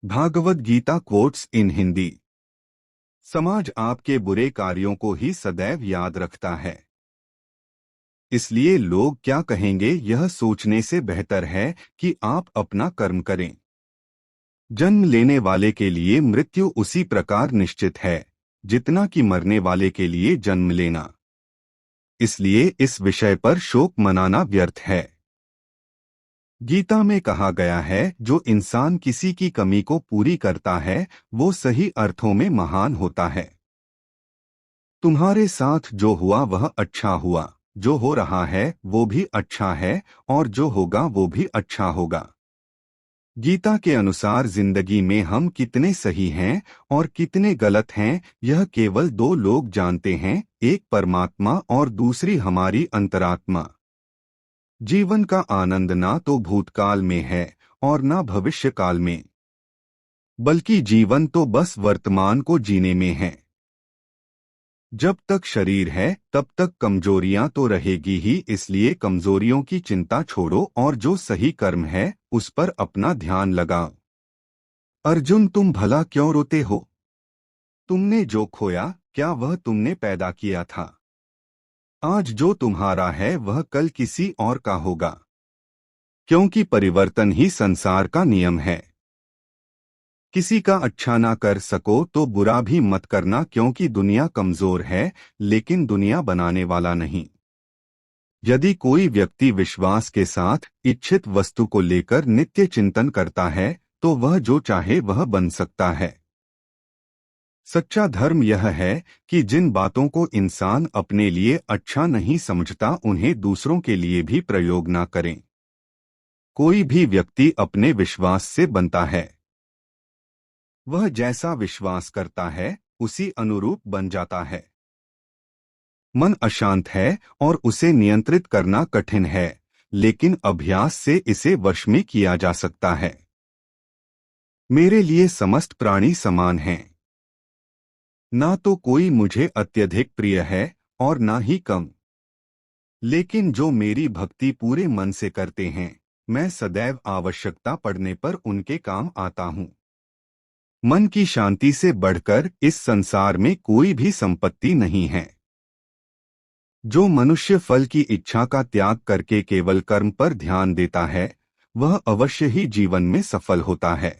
Bhagavat Gita quotes in Hindi. समाज आपके बुरे कार्यों को ही सदैव याद रखता है, इसलिए लोग क्या कहेंगे यह सोचने से बेहतर है कि आप अपना कर्म करें। जन्म लेने वाले के लिए मृत्यु उसी प्रकार निश्चित है जितना कि मरने वाले के लिए जन्म लेना। इसलिए इस विषय पर शोक मनाना व्यर्थ है। गीता में कहा गया है, जो इंसान किसी की कमी को पूरी करता है वो सही अर्थों में महान होता है। तुम्हारे साथ जो हुआ वह अच्छा हुआ, जो हो रहा है वो भी अच्छा है, और जो होगा वो भी अच्छा होगा। गीता के अनुसार जिंदगी में हम कितने सही हैं और कितने गलत हैं यह केवल दो लोग जानते हैं, एक परमात्मा और दूसरी हमारी अंतरात्मा। जीवन का आनंद ना तो भूतकाल में है और ना भविष्य काल में, बल्कि जीवन तो बस वर्तमान को जीने में है। जब तक शरीर है तब तक कमजोरियां तो रहेगी ही, इसलिए कमजोरियों की चिंता छोड़ो और जो सही कर्म है उस पर अपना ध्यान लगाओ। अर्जुन, तुम भला क्यों रोते हो? तुमने जो खोया क्या वह तुमने पैदा किया था? आज जो तुम्हारा है वह कल किसी और का होगा, क्योंकि परिवर्तन ही संसार का नियम है। किसी का अच्छा ना कर सको तो बुरा भी मत करना, क्योंकि दुनिया कमजोर है लेकिन दुनिया बनाने वाला नहीं। यदि कोई व्यक्ति विश्वास के साथ इच्छित वस्तु को लेकर नित्य चिंतन करता है तो वह जो चाहे वह बन सकता है। सच्चा धर्म यह है कि जिन बातों को इंसान अपने लिए अच्छा नहीं समझता उन्हें दूसरों के लिए भी प्रयोग ना करें। कोई भी व्यक्ति अपने विश्वास से बनता है। वह जैसा विश्वास करता है उसी अनुरूप बन जाता है। मन अशांत है और उसे नियंत्रित करना कठिन है, लेकिन अभ्यास से इसे वश में किया जा सकता है। मेरे लिए समस्त प्राणी समान हैं। ना तो कोई मुझे अत्यधिक प्रिय है और ना ही कम, लेकिन जो मेरी भक्ति पूरे मन से करते हैं मैं सदैव आवश्यकता पड़ने पर उनके काम आता हूँ। मन की शांति से बढ़कर इस संसार में कोई भी संपत्ति नहीं है। जो मनुष्य फल की इच्छा का त्याग करके केवल कर्म पर ध्यान देता है वह अवश्य ही जीवन में सफल होता है।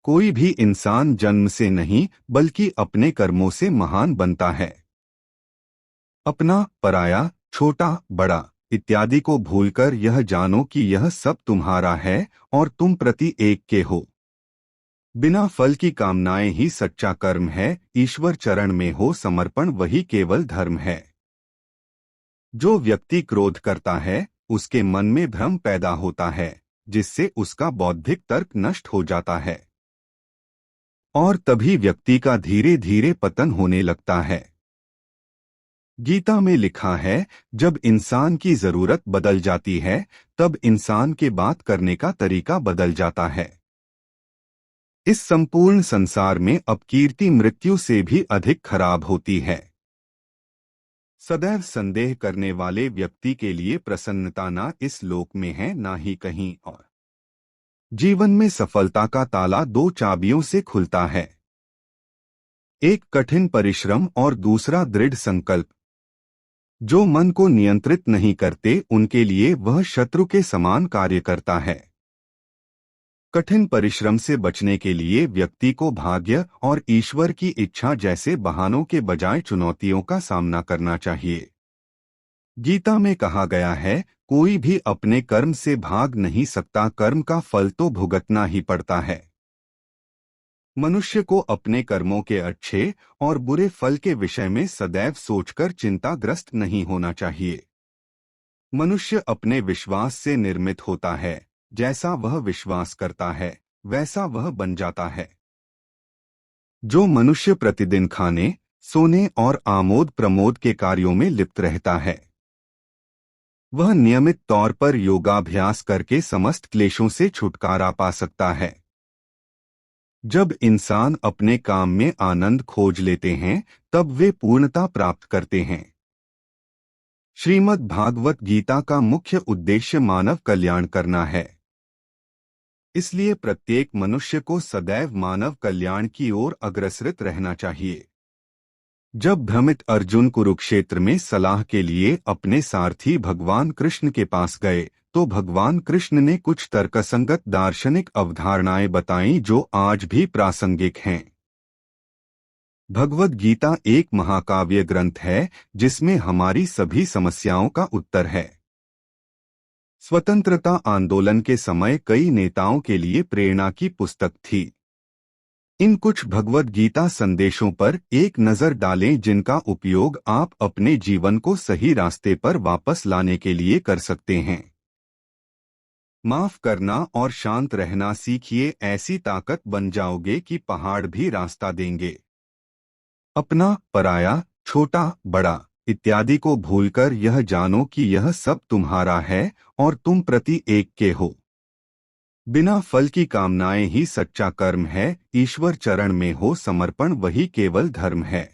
कोई भी इंसान जन्म से नहीं बल्कि अपने कर्मों से महान बनता है। अपना, पराया, छोटा, बड़ा इत्यादि को भूलकर यह जानो कि यह सब तुम्हारा है और तुम प्रति एक के हो। बिना फल की कामनाएं ही सच्चा कर्म है। ईश्वर चरण में हो समर्पण वही केवल धर्म है। जो व्यक्ति क्रोध करता है उसके मन में भ्रम पैदा होता है, जिससे उसका बौद्धिक तर्क नष्ट हो जाता है और तभी व्यक्ति का धीरे धीरे पतन होने लगता है। गीता में लिखा है, जब इंसान की जरूरत बदल जाती है तब इंसान के बात करने का तरीका बदल जाता है। इस संपूर्ण संसार में अपकीर्ति मृत्यु से भी अधिक खराब होती है। सदैव संदेह करने वाले व्यक्ति के लिए प्रसन्नता ना इस लोक में है ना ही कहीं और। जीवन में सफलता का ताला दो चाबियों से खुलता है, एक कठिन परिश्रम और दूसरा दृढ़ संकल्प। जो मन को नियंत्रित नहीं करते उनके लिए वह शत्रु के समान कार्य करता है। कठिन परिश्रम से बचने के लिए व्यक्ति को भाग्य और ईश्वर की इच्छा जैसे बहानों के बजाय चुनौतियों का सामना करना चाहिए। गीता में कहा गया है, कोई भी अपने कर्म से भाग नहीं सकता, कर्म का फल तो भुगतना ही पड़ता है। मनुष्य को अपने कर्मों के अच्छे और बुरे फल के विषय में सदैव सोचकर चिंताग्रस्त नहीं होना चाहिए। मनुष्य अपने विश्वास से निर्मित होता है, जैसा वह विश्वास करता है वैसा वह बन जाता है। जो मनुष्य प्रतिदिन खाने, सोने और आमोद प्रमोद के कार्यों में लिप्त रहता है वह नियमित तौर पर योगाभ्यास करके समस्त क्लेशों से छुटकारा पा सकता है। जब इंसान अपने काम में आनंद खोज लेते हैं तब वे पूर्णता प्राप्त करते हैं। श्रीमद् भागवत गीता का मुख्य उद्देश्य मानव कल्याण करना है। इसलिए प्रत्येक मनुष्य को सदैव मानव कल्याण की ओर अग्रसरित रहना चाहिए। जब भ्रमित अर्जुन कुरुक्षेत्र में सलाह के लिए अपने सारथी भगवान कृष्ण के पास गए तो भगवान कृष्ण ने कुछ तर्कसंगत दार्शनिक अवधारणाएं बताईं जो आज भी प्रासंगिक हैं। भगवद गीता एक महाकाव्य ग्रंथ है जिसमें हमारी सभी समस्याओं का उत्तर है। स्वतंत्रता आंदोलन के समय कई नेताओं के लिए प्रेरणा की पुस्तक थी। इन कुछ भगवद गीता संदेशों पर एक नजर डालें जिनका उपयोग आप अपने जीवन को सही रास्ते पर वापस लाने के लिए कर सकते हैं। माफ करना और शांत रहना सीखिए, ऐसी ताकत बन जाओगे कि पहाड़ भी रास्ता देंगे। अपना, पराया, छोटा, बड़ा इत्यादि को भूलकर यह जानो कि यह सब तुम्हारा है और तुम प्रति एक के हो। बिना फल की कामनाएं ही सच्चा कर्म है। ईश्वर चरण में हो समर्पण वही केवल धर्म है।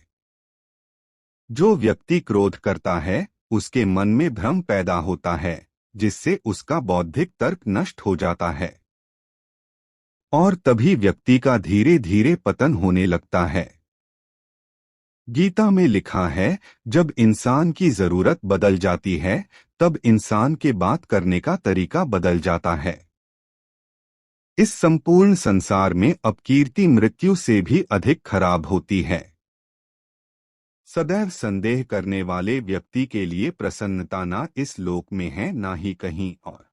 जो व्यक्ति क्रोध करता है उसके मन में भ्रम पैदा होता है जिससे उसका बौद्धिक तर्क नष्ट हो जाता है और तभी व्यक्ति का धीरे धीरे पतन होने लगता है। गीता में लिखा है, जब इंसान की जरूरत बदल जाती है तब इंसान के बात करने का तरीका बदल जाता है। इस संपूर्ण संसार में अपकीर्ति मृत्यु से भी अधिक खराब होती है। सदैव संदेह करने वाले व्यक्ति के लिए प्रसन्नता ना इस लोक में है ना ही कहीं और।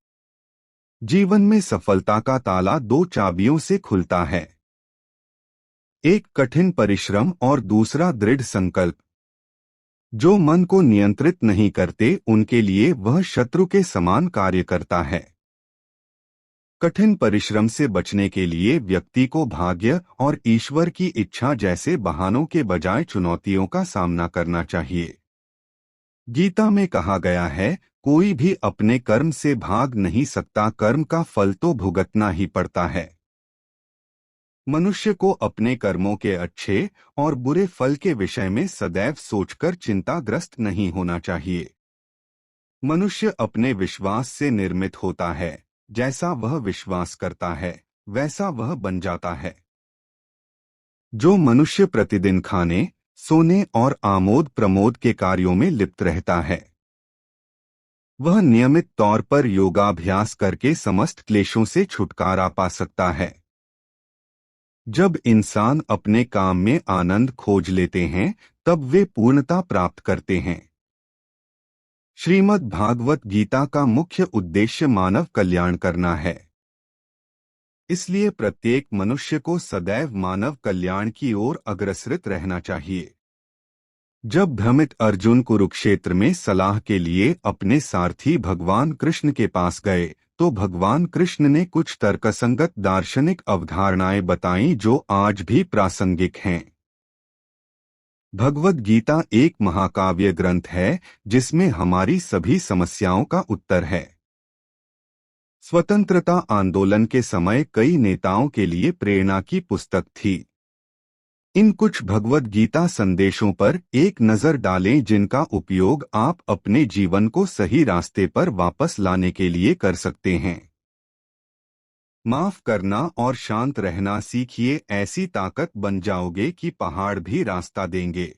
जीवन में सफलता का ताला दो चाबियों से खुलता है, एक कठिन परिश्रम और दूसरा दृढ़ संकल्प। जो मन को नियंत्रित नहीं करते उनके लिए वह शत्रु के समान कार्य करता है। कठिन परिश्रम से बचने के लिए व्यक्ति को भाग्य और ईश्वर की इच्छा जैसे बहानों के बजाय चुनौतियों का सामना करना चाहिए। गीता में कहा गया है, कोई भी अपने कर्म से भाग नहीं सकता, कर्म का फल तो भुगतना ही पड़ता है। मनुष्य को अपने कर्मों के अच्छे और बुरे फल के विषय में सदैव सोचकर चिंताग्रस्त नहीं होना चाहिए। मनुष्य अपने विश्वास से निर्मित होता है, जैसा वह विश्वास करता है वैसा वह बन जाता है। जो मनुष्य प्रतिदिन खाने, सोने और आमोद प्रमोद के कार्यों में लिप्त रहता है वह नियमित तौर पर योगाभ्यास करके समस्त क्लेशों से छुटकारा पा सकता है। जब इंसान अपने काम में आनंद खोज लेते हैं तब वे पूर्णता प्राप्त करते हैं। श्रीमद् भागवत गीता का मुख्य उद्देश्य मानव कल्याण करना है। इसलिए प्रत्येक मनुष्य को सदैव मानव कल्याण की ओर अग्रसरित रहना चाहिए। जब भ्रमित अर्जुन कुरुक्षेत्र में सलाह के लिए अपने सारथी भगवान कृष्ण के पास गए तो भगवान कृष्ण ने कुछ तर्कसंगत दार्शनिक अवधारणाएं बताईं जो आज भी प्रासंगिक हैं। भगवद गीता एक महाकाव्य ग्रंथ है जिसमें हमारी सभी समस्याओं का उत्तर है। स्वतंत्रता आंदोलन के समय कई नेताओं के लिए प्रेरणा की पुस्तक थी। इन कुछ भगवद गीता संदेशों पर एक नजर डालें जिनका उपयोग आप अपने जीवन को सही रास्ते पर वापस लाने के लिए कर सकते हैं। माफ करना और शांत रहना सीखिए, ऐसी ताकत बन जाओगे कि पहाड़ भी रास्ता देंगे।